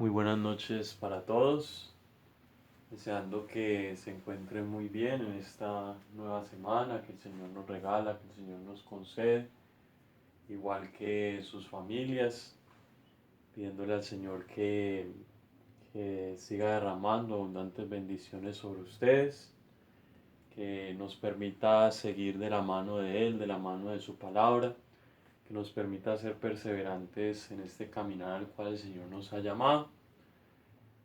Muy buenas noches para todos, deseando que se encuentren muy bien en esta nueva semana que el Señor nos regala, que el Señor nos concede, igual que sus familias, pidiéndole al Señor que siga derramando abundantes bendiciones sobre ustedes, que nos permita seguir de la mano de Él, de la mano de su palabra, que nos permita ser perseverantes en este caminar al cual el Señor nos ha llamado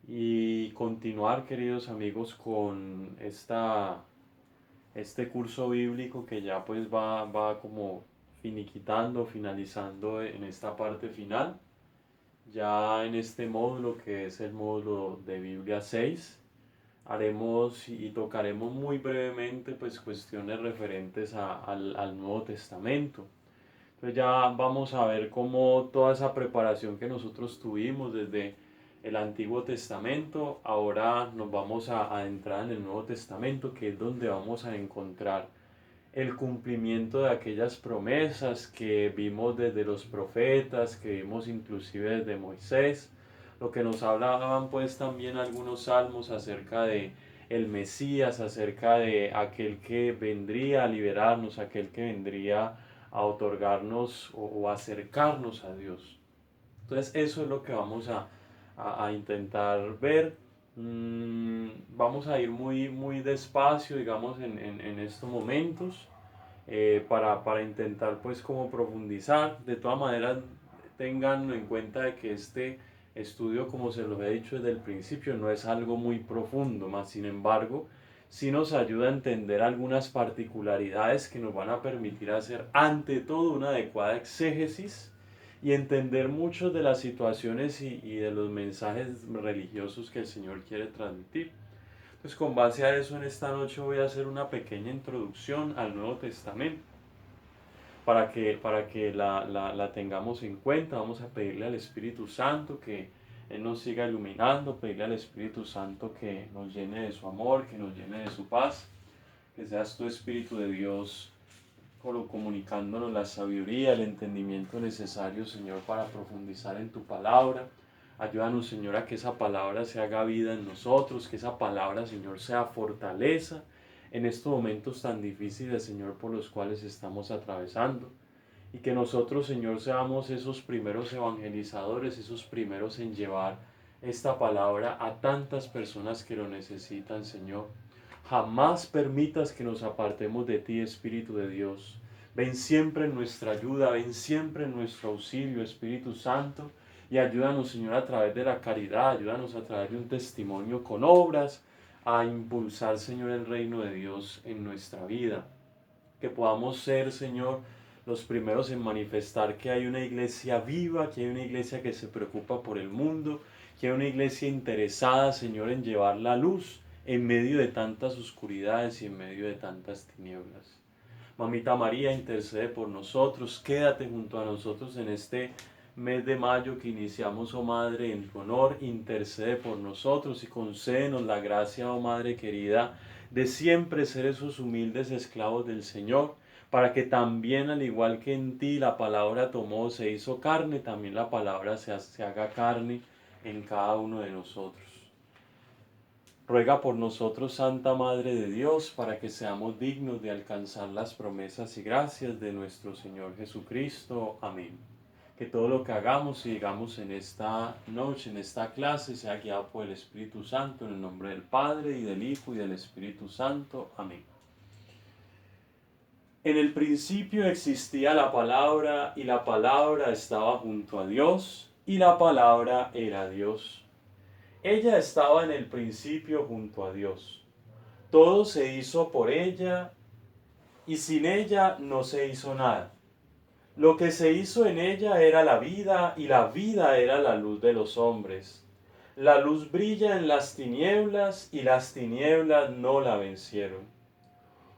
y continuar, queridos amigos, con este curso bíblico que ya pues va como finiquitando, finalizando en esta parte final. Ya en este módulo que es el módulo de Biblia 6 haremos y tocaremos muy brevemente pues cuestiones referentes al Nuevo Testamento. Entonces ya vamos a ver cómo toda esa preparación que nosotros tuvimos desde el Antiguo Testamento, ahora nos vamos a entrar en el Nuevo Testamento, que es donde vamos a encontrar el cumplimiento de aquellas promesas que vimos desde los profetas, que vimos inclusive desde Moisés, lo que nos hablaban pues también algunos salmos acerca de el Mesías, acerca de aquel que vendría a liberarnos, aquel que vendría a otorgarnos o acercarnos a Dios. Entonces eso es lo que vamos a intentar ver. Vamos a ir muy despacio, digamos, en estos momentos para intentar pues como profundizar. De todas maneras, tengan en cuenta de que este estudio, como se los he dicho desde el principio, no es algo muy profundo, más sin embargo, sí nos ayuda a entender algunas particularidades que nos van a permitir hacer ante todo una adecuada exégesis y entender muchas de las situaciones y de los mensajes religiosos que el Señor quiere transmitir. Pues con base a eso en esta noche voy a hacer una pequeña introducción al Nuevo Testamento para que la tengamos en cuenta. Vamos a pedirle al Espíritu Santo que Él nos siga iluminando, pedirle al Espíritu Santo que nos llene de su amor, que nos llene de su paz, que seas tu Espíritu de Dios comunicándonos la sabiduría, el entendimiento necesario, Señor, para profundizar en tu palabra. Ayúdanos, Señor, a que esa palabra se haga vida en nosotros, que esa palabra, Señor, sea fortaleza en estos momentos tan difíciles, Señor, por los cuales estamos atravesando. Y que nosotros, Señor, seamos esos primeros evangelizadores, esos primeros en llevar esta palabra a tantas personas que lo necesitan, Señor. Jamás permitas que nos apartemos de ti, Espíritu de Dios. Ven siempre en nuestra ayuda, ven siempre en nuestro auxilio, Espíritu Santo, y ayúdanos, Señor, a través de la caridad, ayúdanos a través de un testimonio con obras, a impulsar, Señor, el reino de Dios en nuestra vida. Que podamos ser, Señor, los primeros en manifestar que hay una iglesia viva, que hay una iglesia que se preocupa por el mundo, que hay una iglesia interesada, Señor, en llevar la luz en medio de tantas oscuridades y en medio de tantas tinieblas. Mamita María, intercede por nosotros, quédate junto a nosotros en este mes de mayo que iniciamos, oh Madre, en tu honor, intercede por nosotros y concédenos la gracia, oh Madre querida, de siempre ser esos humildes esclavos del Señor, para que también, al igual que en ti la palabra tomó, se hizo carne, también la palabra se haga carne en cada uno de nosotros. Ruega por nosotros, Santa Madre de Dios, para que seamos dignos de alcanzar las promesas y gracias de nuestro Señor Jesucristo. Amén. Que todo lo que hagamos y digamos en esta noche, en esta clase, sea guiado por el Espíritu Santo, en el nombre del Padre, y del Hijo, y del Espíritu Santo. Amén. En el principio existía la palabra, y la palabra estaba junto a Dios, y la palabra era Dios. Ella estaba en el principio junto a Dios. Todo se hizo por ella, y sin ella no se hizo nada. Lo que se hizo en ella era la vida, y la vida era la luz de los hombres. La luz brilla en las tinieblas, y las tinieblas no la vencieron.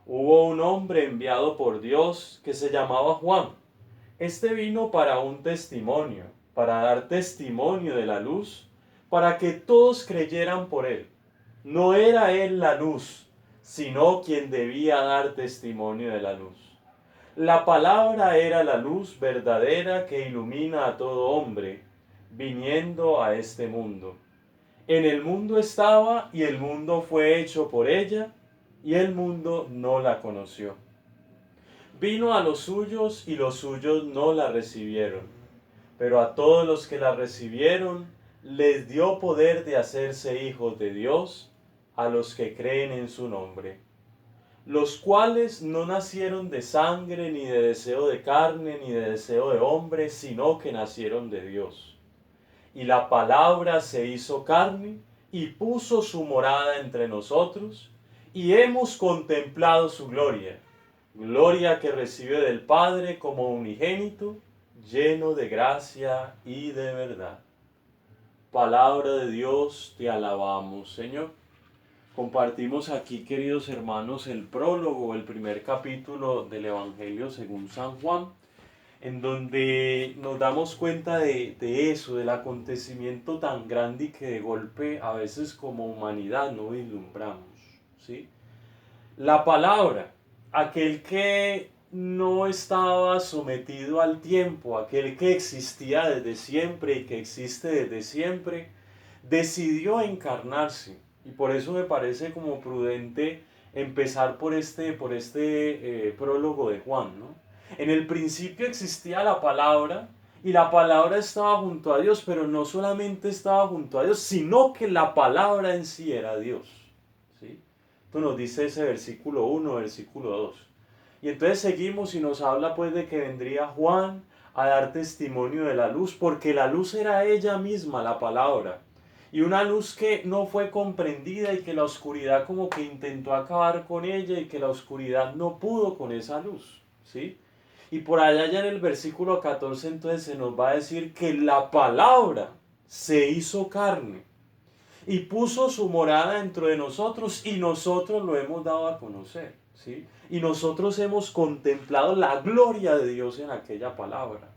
Hubo un hombre enviado por Dios que se llamaba Juan. Este vino para un testimonio, para dar testimonio de la luz, para que todos creyeran por él. No era él la luz, sino quien debía dar testimonio de la luz. La palabra era la luz verdadera que ilumina a todo hombre. viniendo a este mundo. En el mundo estaba y el mundo fue hecho por ella y el mundo no la conoció. Vino a los suyos y los suyos no la recibieron, pero a todos los que la recibieron les dio poder de hacerse hijos de Dios, a los que creen en su nombre, los cuales no nacieron de sangre, ni de deseo de carne, ni de deseo de hombre, sino que nacieron de Dios. Y la palabra se hizo carne y puso su morada entre nosotros, y hemos contemplado su gloria, gloria que recibe del Padre como unigénito, lleno de gracia y de verdad. Palabra de Dios, te alabamos, Señor. Compartimos aquí, queridos hermanos, el prólogo, el primer capítulo del Evangelio según San Juan, en donde nos damos cuenta de eso, del acontecimiento tan grande y que de golpe a veces como humanidad no vislumbramos, ¿sí? La palabra, aquel que no estaba sometido al tiempo, aquel que existía desde siempre y que existe desde siempre, decidió encarnarse. Y por eso me parece como prudente empezar por este prólogo de Juan, ¿no? En el principio existía la palabra y la palabra estaba junto a Dios, pero no solamente estaba junto a Dios, sino que la palabra en sí era Dios, ¿sí? Esto nos dice ese versículo 1, versículo 2. Y entonces seguimos y nos habla pues de que vendría Juan a dar testimonio de la luz, porque la luz era ella misma, la palabra. Y una luz que no fue comprendida y que la oscuridad como que intentó acabar con ella y que la oscuridad no pudo con esa luz, ¿sí? Y por allá ya en el versículo 14 entonces se nos va a decir que la palabra se hizo carne y puso su morada dentro de nosotros y nosotros lo hemos dado a conocer, ¿sí? Y nosotros hemos contemplado la gloria de Dios en aquella palabra.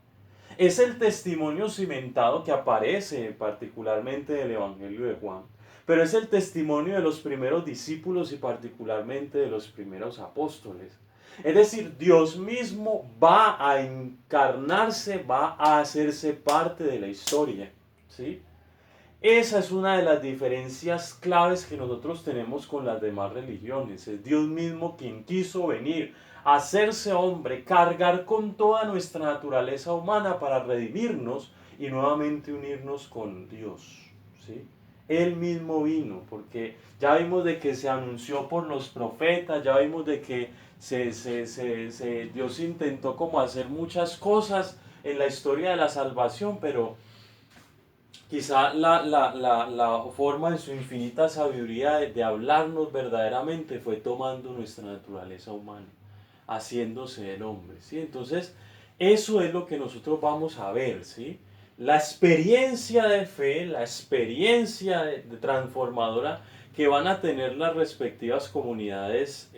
Es el testimonio cimentado que aparece particularmente del Evangelio de Juan, pero es el testimonio de los primeros discípulos y particularmente de los primeros apóstoles. Es decir, Dios mismo va a encarnarse, va a hacerse parte de la historia, ¿sí? Esa es una de las diferencias claves que nosotros tenemos con las demás religiones. Es Dios mismo quien quiso venir, hacerse hombre, cargar con toda nuestra naturaleza humana para redimirnos y nuevamente unirnos con Dios, ¿sí? Él mismo vino, porque ya vimos de que se anunció por los profetas, ya vimos de que Dios intentó como hacer muchas cosas en la historia de la salvación, pero quizá la forma en su infinita sabiduría de hablarnos verdaderamente fue tomando nuestra naturaleza humana, haciéndose el hombre, ¿sí? Entonces, eso es lo que nosotros vamos a ver, ¿sí? La experiencia de fe, la experiencia de transformadora que van a tener las respectivas comunidades,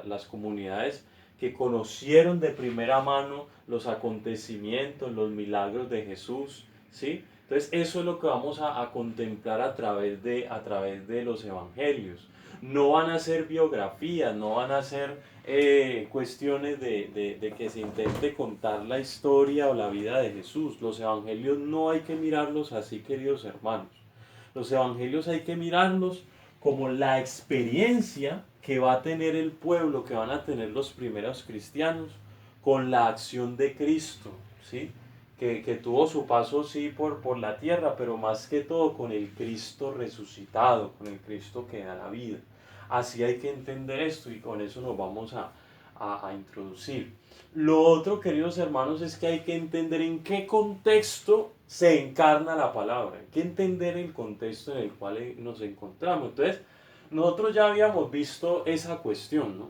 las comunidades que conocieron de primera mano los acontecimientos, los milagros de Jesús, ¿sí? Entonces eso es lo que vamos a contemplar a través de los evangelios. No van a ser biografías, no van a ser cuestiones de que se intente contar la historia o la vida de Jesús. Los evangelios no hay que mirarlos así, queridos hermanos. Los evangelios hay que mirarlos como la experiencia que va a tener el pueblo, que van a tener los primeros cristianos con la acción de Cristo, ¿sí? Que tuvo su paso, sí, por la tierra, pero más que todo con el Cristo resucitado, con el Cristo que da la vida. Así hay que entender esto y con eso nos vamos a introducir. Lo otro, queridos hermanos, es que hay que entender en qué contexto se encarna la palabra. Hay que entender el contexto en el cual nos encontramos. Entonces, nosotros ya habíamos visto esa cuestión, ¿no?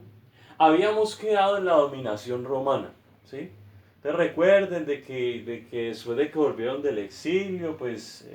Habíamos quedado en la dominación romana, ¿sí? Entonces recuerden de que después de que volvieron del exilio, pues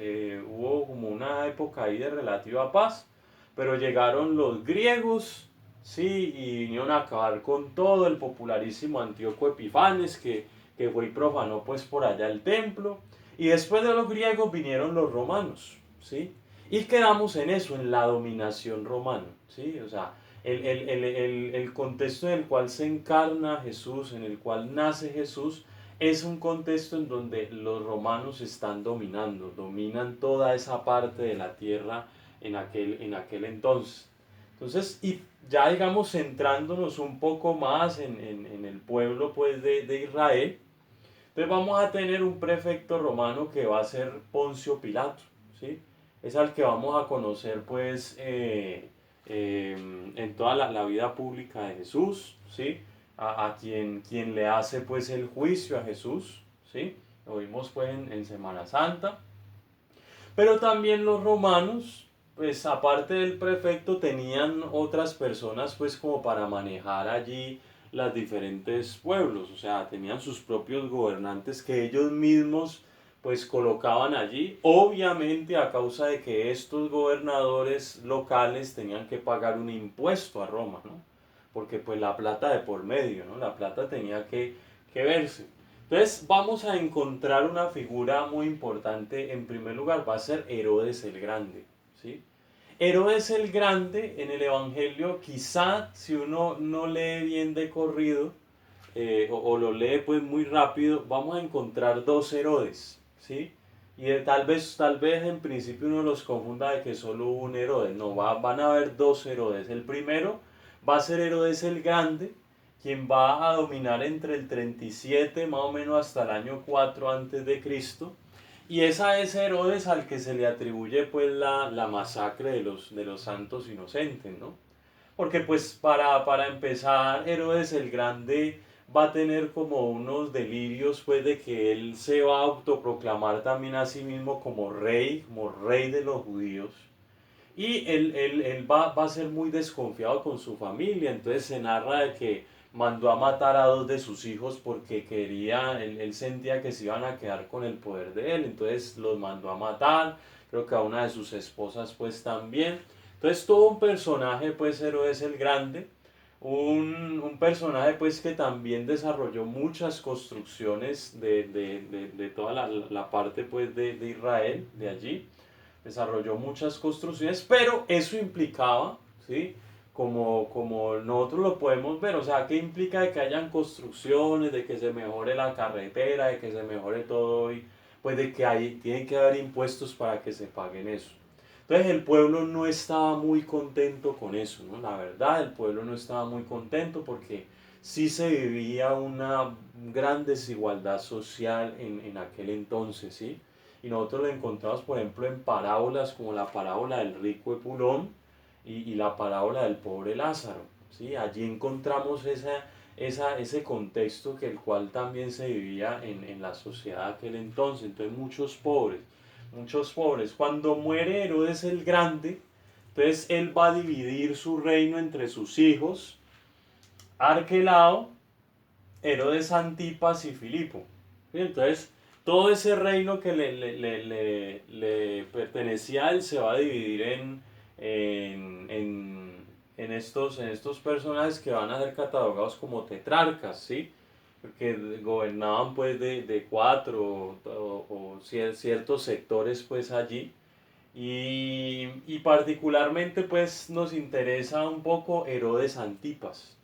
hubo como una época ahí de relativa paz, pero llegaron los griegos, sí, y vinieron a acabar con todo, el popularísimo Antíoco Epifanes, que fue y profanó pues por allá el templo, y después de los griegos vinieron los romanos, sí, y quedamos en eso, en la dominación romana, sí, o sea, el contexto en el cual se encarna Jesús, en el cual nace Jesús, es un contexto en donde los romanos están dominan toda esa parte de la tierra en aquel entonces. Entonces, y ya digamos centrándonos un poco más en el pueblo pues de Israel, entonces vamos a tener un prefecto romano que va a ser Poncio Pilato, ¿sí? Es al que vamos a conocer pues en toda la vida pública de Jesús, ¿sí? A quien le hace pues el juicio a Jesús, ¿sí? Lo vimos pues en Semana Santa. Pero también los romanos, pues aparte del prefecto, tenían otras personas pues como para manejar allí los diferentes pueblos, o sea, tenían sus propios gobernantes que ellos mismos pues colocaban allí, obviamente a causa de que estos gobernadores locales tenían que pagar un impuesto a Roma, ¿no? Porque pues la plata de por medio, ¿no? La plata tenía que verse. Entonces vamos a encontrar una figura muy importante. En primer lugar va a ser Herodes el Grande, ¿sí? Herodes el Grande en el Evangelio, quizá si uno no lee bien de corrido o lo lee pues muy rápido, vamos a encontrar dos Herodes, ¿sí? Y tal vez en principio uno los confunda de que solo hubo un Herodes. No, van a haber dos Herodes. El primero va a ser Herodes el Grande, quien va a dominar entre el 37 más o menos hasta el año 4 antes de Cristo. Y es a ese Herodes al que se le atribuye pues la masacre de los santos inocentes, ¿no? Porque pues para empezar, Herodes el Grande va a tener como unos delirios pues de que él se va a autoproclamar también a sí mismo como rey de los judíos. Y él va a ser muy desconfiado con su familia, entonces se narra de que mandó a matar a dos de sus hijos porque él sentía que se iban a quedar con el poder de él, entonces los mandó a matar, creo que a una de sus esposas pues también. Entonces todo un personaje pues Herodes el Grande, un personaje pues que también desarrolló muchas construcciones de toda la parte pues de Israel, de allí desarrolló muchas construcciones, pero eso implicaba, ¿sí? Como nosotros lo podemos ver, o sea, ¿qué implica de que hayan construcciones, de que se mejore la carretera, de que se mejore todo y pues de que tienen que haber impuestos para que se paguen eso? Entonces el pueblo no estaba muy contento con eso, ¿no? La verdad, el pueblo no estaba muy contento porque sí se vivía una gran desigualdad social en aquel entonces, ¿sí? Y nosotros lo encontramos, por ejemplo, en parábolas como la parábola del rico Epulón y la parábola del pobre Lázaro, ¿sí? Allí encontramos ese contexto que el cual también se vivía en la sociedad de aquel entonces. Entonces muchos pobres, muchos pobres. Cuando muere Herodes el Grande, entonces él va a dividir su reino entre sus hijos, Arquelao, Herodes Antipas y Filipo. ¿Sí? Entonces, todo ese reino que le pertenecía a él se va a dividir en, en, en estos personajes que van a ser catalogados como tetrarcas, ¿sí? Porque gobernaban pues de cuatro o ciertos sectores pues allí. Y particularmente pues nos interesa un poco Herodes Antipas.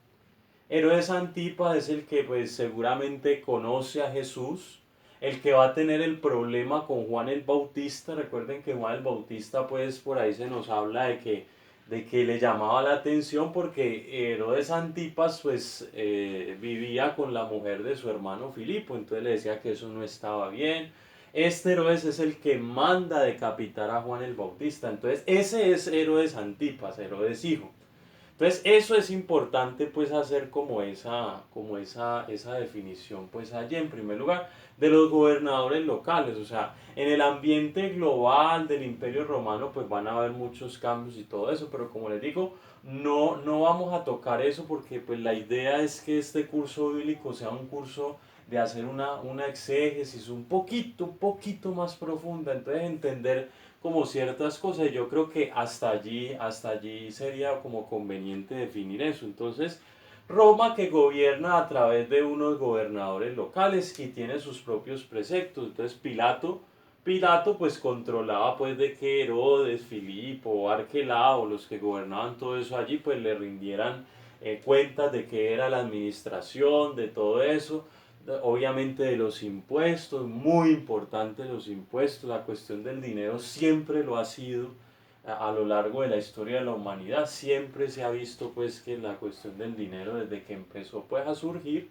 Herodes Antipas es el que pues seguramente conoce a Jesús, el que va a tener el problema con Juan el Bautista. Recuerden que Juan el Bautista pues por ahí se nos habla de que le llamaba la atención porque Herodes Antipas pues vivía con la mujer de su hermano Filipo, entonces le decía que eso no estaba bien. Este Herodes es el que manda decapitar a Juan el Bautista, entonces ese es Herodes Antipas, Herodes hijo. Entonces eso es importante pues hacer como esa definición pues allí en primer lugar de los gobernadores locales, o sea, en el ambiente global del Imperio Romano pues van a haber muchos cambios y todo eso, pero como les digo, no vamos a tocar eso porque pues la idea es que este curso bíblico sea un curso de hacer una exégesis un poquito más profunda, entonces entender como ciertas cosas y yo creo que hasta allí sería como conveniente definir eso. Entonces, Roma que gobierna a través de unos gobernadores locales y tiene sus propios preceptos. Entonces, Pilato pues controlaba pues de que Herodes, Filipo, Arquelao, los que gobernaban todo eso allí pues le rindieran cuentas de qué era la administración, de todo eso, obviamente de los impuestos, muy importante los impuestos, la cuestión del dinero siempre lo ha sido a lo largo de la historia de la humanidad, siempre se ha visto pues que la cuestión del dinero desde que empezó pues a surgir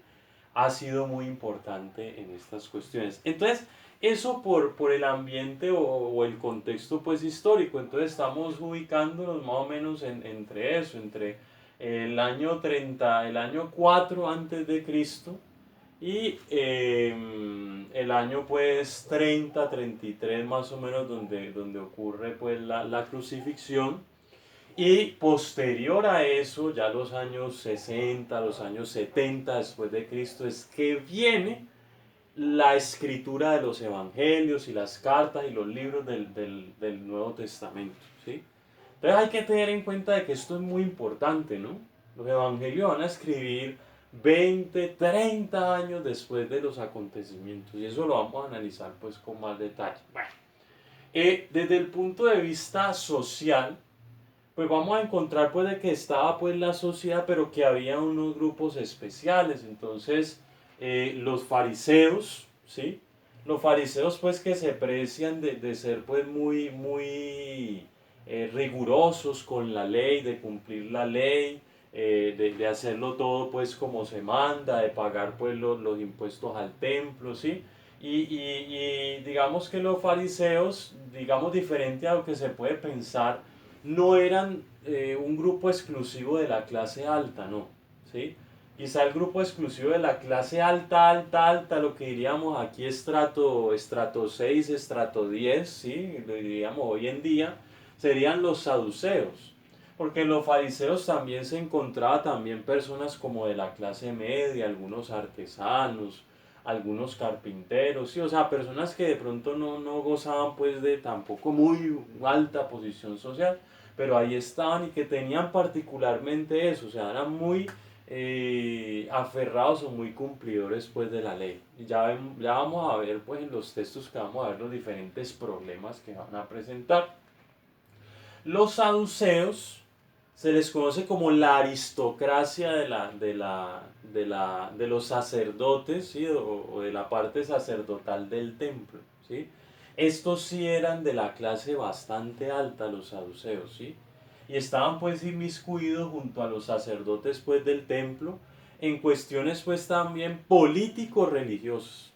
ha sido muy importante en estas cuestiones. Entonces, eso por el ambiente o el contexto pues histórico, entonces estamos ubicándonos más o menos entre eso, entre el año 30, el año 4 antes de Cristo y el año pues 30, 33 más o menos donde ocurre pues la crucifixión. Y posterior a eso, ya los años 60, los años 70 después de Cristo, es que viene la escritura de los evangelios y las cartas y los libros del Nuevo Testamento, ¿sí? Entonces hay que tener en cuenta de que esto es muy importante, ¿no? Los evangelios van a escribir 20, 30 años después de los acontecimientos y eso lo vamos a analizar pues con más detalle. Bueno, desde el punto de vista social, pues vamos a encontrar pues de que estaba pues la sociedad, pero que había unos grupos especiales. Entonces, los fariseos, ¿sí? Los fariseos pues que se precian de ser pues muy rigurosos con la ley, de cumplir la ley, de hacerlo todo pues como se manda, de pagar pues los impuestos al templo, ¿sí? Y digamos que los fariseos, digamos diferente a lo que se puede pensar, no eran un grupo exclusivo de la clase alta, no, ¿sí? Quizá el grupo exclusivo de la clase alta, alta, alta, lo que diríamos aquí estrato 6, estrato 10, ¿sí? Lo diríamos hoy en día, serían los saduceos. Porque en los fariseos también se encontraba también personas como de la clase media, algunos artesanos, algunos carpinteros, sí, o sea, personas que de pronto no gozaban pues de tampoco muy alta posición social, pero ahí estaban y que tenían particularmente eso, o sea, eran muy aferrados o muy cumplidores pues de la ley. Y ya vamos a ver pues en los textos que vamos a ver los diferentes problemas que van a presentar. Los saduceos se les conoce como la aristocracia de los sacerdotes, ¿sí? O de la parte sacerdotal del templo, ¿sí? Estos sí eran de la clase bastante alta, los saduceos, ¿sí? Y estaban pues inmiscuidos junto a los sacerdotes pues del templo en cuestiones pues también políticos religiosos.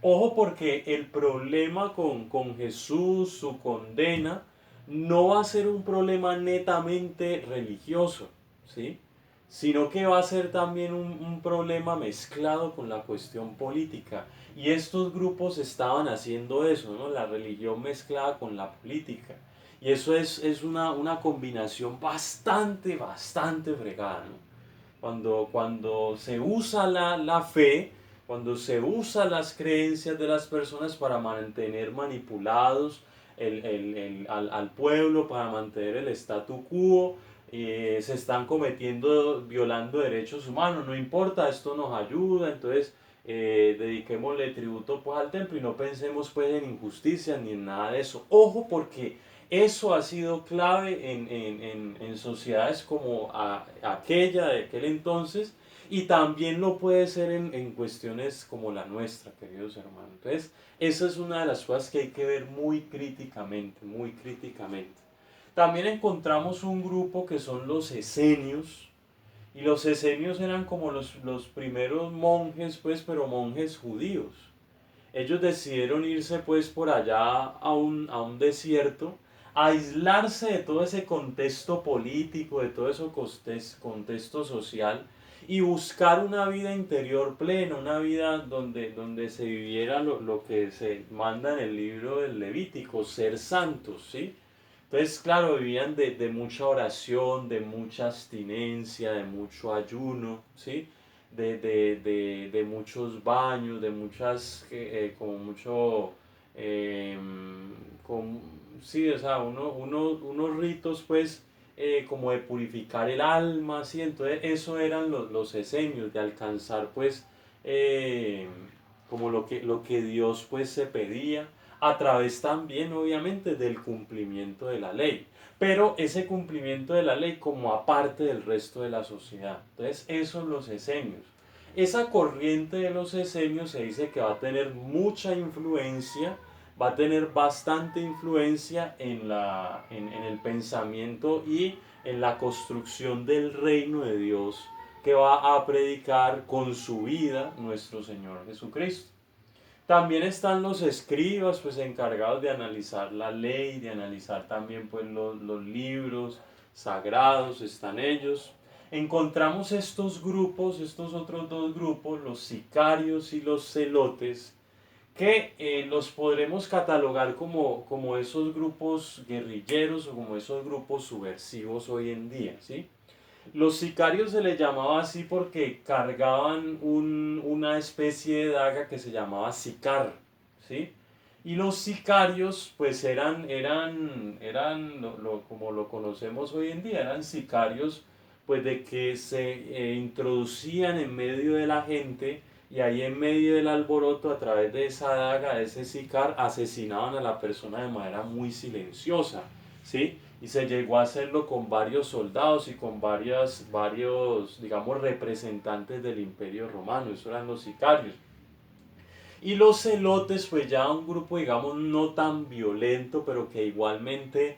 Ojo porque el problema con Jesús, su condena, no va a ser un problema netamente religioso, ¿sí? Sino que va a ser también un problema mezclado con la cuestión política. Y estos grupos estaban haciendo eso, ¿no? La religión mezclada con la política. Y eso es una combinación bastante fregada, ¿no? Cuando se usa la fe, cuando se usa las creencias de las personas para mantener manipulados al pueblo, para mantener el statu quo, se están cometiendo, violando derechos humanos, no importa, esto nos ayuda, entonces dediquémosle tributo pues al templo y no pensemos pues en injusticia ni en nada de eso. Ojo porque eso ha sido clave en sociedades como aquella de aquel entonces y también lo puede ser en cuestiones como la nuestra, queridos hermanos. Entonces, esa es una de las cosas que hay que ver muy críticamente, muy críticamente. También encontramos un grupo que son los esenios, y los esenios eran como los primeros monjes, pues, pero monjes judíos. Ellos decidieron irse pues por allá a un desierto, a aislarse de todo ese contexto político, de todo ese contexto social y buscar una vida interior plena, una vida donde se viviera lo que se manda en el libro del Levítico, ser santos, ¿sí? Entonces, claro, vivían de mucha oración, de mucha abstinencia, de mucho ayuno, ¿sí? De muchos baños, de muchas, como mucho, eh, con, sí, o sea, unos ritos, pues, como de purificar el alma, ¿sí? Entonces, eso eran los esenios, de alcanzar, pues, eh, como lo que Dios, pues, se pedía a través también, obviamente, del cumplimiento de la ley. Pero ese cumplimiento de la ley como aparte del resto de la sociedad. Entonces, esos son los esenios. esa corriente de los esenios se dice que va a tener mucha influencia, va a tener bastante influencia en el pensamiento y en la construcción del reino de Dios que va a predicar con su vida nuestro Señor Jesucristo. También están los escribas, pues encargados de analizar la ley, de analizar también pues los libros sagrados, están ellos. Encontramos estos grupos, estos otros dos grupos, los sicarios y los celotes, que los podremos catalogar como esos grupos guerrilleros o como esos grupos subversivos hoy en día, ¿sí? Los sicarios se les llamaba así porque cargaban una especie de daga que se llamaba sicar, ¿sí? Y los sicarios pues eran como lo conocemos hoy en día, eran sicarios pues de que se introducían en medio de la gente y ahí en medio del alboroto a través de esa daga, de ese sicar, asesinaban a la persona de manera muy silenciosa, ¿sí? Y se llegó a hacerlo con varios soldados y con varios, digamos, representantes del Imperio Romano, eso eran los sicarios. Y los celotes, pues ya un grupo, digamos, no tan violento, pero que igualmente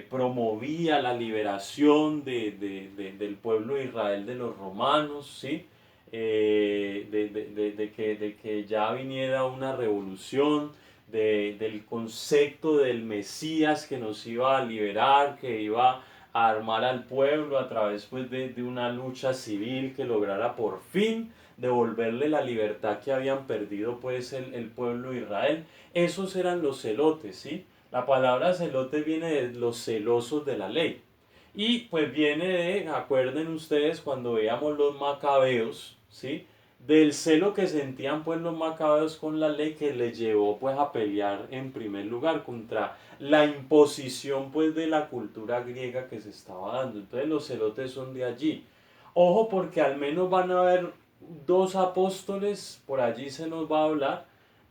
promovía la liberación del pueblo de Israel de los romanos, ¿sí? De que ya viniera una revolución, del concepto del Mesías que nos iba a liberar, que iba a armar al pueblo a través pues, de una lucha civil que lograra por fin devolverle la libertad que habían perdido pues el pueblo de Israel. Esos eran los celotes, ¿sí? La palabra celote viene de los celosos de la ley. Y pues viene de, acuerden ustedes cuando veíamos los macabeos, ¿sí? Del celo que sentían pues los macabeos con la ley que les llevó pues a pelear en primer lugar contra la imposición pues de la cultura griega que se estaba dando. Entonces los celotes son de allí. Ojo porque al menos van a haber dos apóstoles, por allí se nos va a hablar,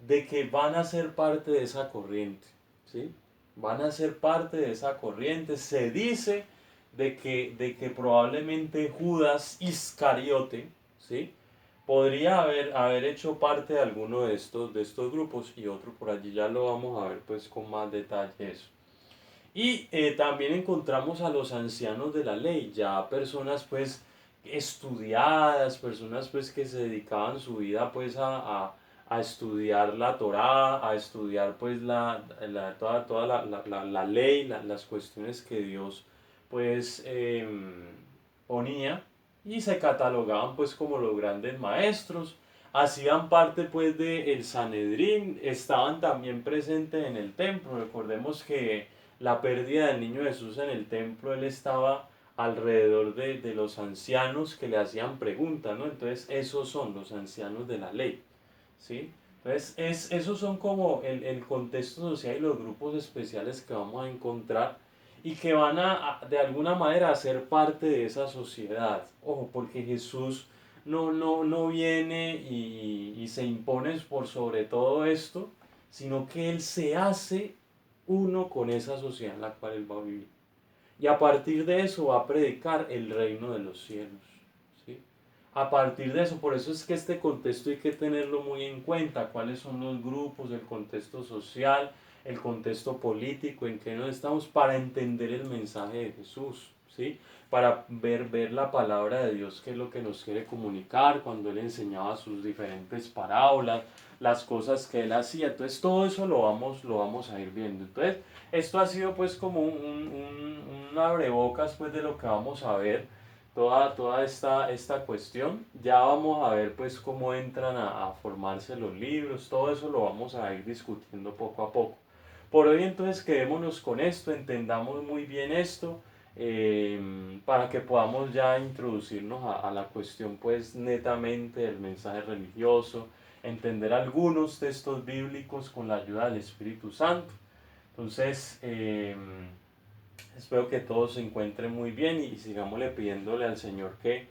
de que van a ser parte de esa corriente, ¿sí? Van a ser parte de esa corriente. Se dice de que probablemente Judas Iscariote, ¿sí? Podría haber hecho parte de alguno de estos grupos y otro por allí ya lo vamos a ver pues con más detalle eso. Y también encontramos a los ancianos de la ley, ya personas pues estudiadas, personas pues que se dedicaban su vida pues a estudiar la Torá, a estudiar pues toda la ley, las cuestiones que Dios pues ponía y se catalogaban pues como los grandes maestros, hacían parte pues del Sanedrín, estaban también presentes en el templo. Recordemos que la pérdida del niño Jesús en el templo, él estaba alrededor de los ancianos que le hacían preguntas, ¿no? Entonces esos son los ancianos de la ley, ¿sí? Entonces esos son como el contexto social y los grupos especiales que vamos a encontrar y que van de alguna manera a ser parte de esa sociedad. Ojo, porque Jesús no viene y se impone por sobre todo esto, sino que Él se hace uno con esa sociedad en la cual Él va a vivir. Y a partir de eso va a predicar el reino de los cielos. ¿Sí? A partir de eso, por eso es que este contexto hay que tenerlo muy en cuenta, cuáles son los grupos, el contexto social, el contexto político, en que nos estamos para entender el mensaje de Jesús, ¿sí? Para ver la palabra de Dios, que es lo que nos quiere comunicar cuando Él enseñaba sus diferentes parábolas, las cosas que Él hacía. Entonces todo eso lo vamos a ir viendo. Entonces esto ha sido pues como un abrebocas pues de lo que vamos a ver toda esta cuestión. Ya vamos a ver pues cómo entran a formarse los libros, todo eso lo vamos a ir discutiendo poco a poco. Por hoy entonces quedémonos con esto, entendamos muy bien esto, para que podamos ya introducirnos a la cuestión pues netamente del mensaje religioso, entender algunos textos bíblicos con la ayuda del Espíritu Santo. Entonces, espero que todos se encuentren muy bien y sigámosle pidiéndole al Señor que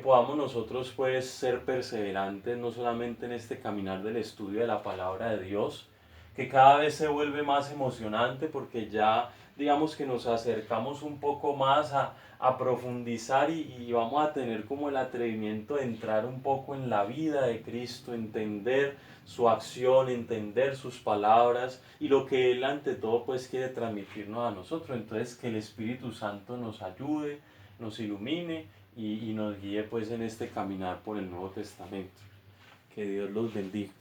podamos nosotros pues ser perseverantes no solamente en este caminar del estudio de la palabra de Dios, que cada vez se vuelve más emocionante porque ya digamos que nos acercamos un poco más a profundizar y vamos a tener como el atrevimiento de entrar un poco en la vida de Cristo, entender su acción, entender sus palabras y lo que Él ante todo pues quiere transmitirnos a nosotros. Entonces que el Espíritu Santo nos ayude, nos ilumine y nos guíe pues en este caminar por el Nuevo Testamento. Que Dios los bendiga.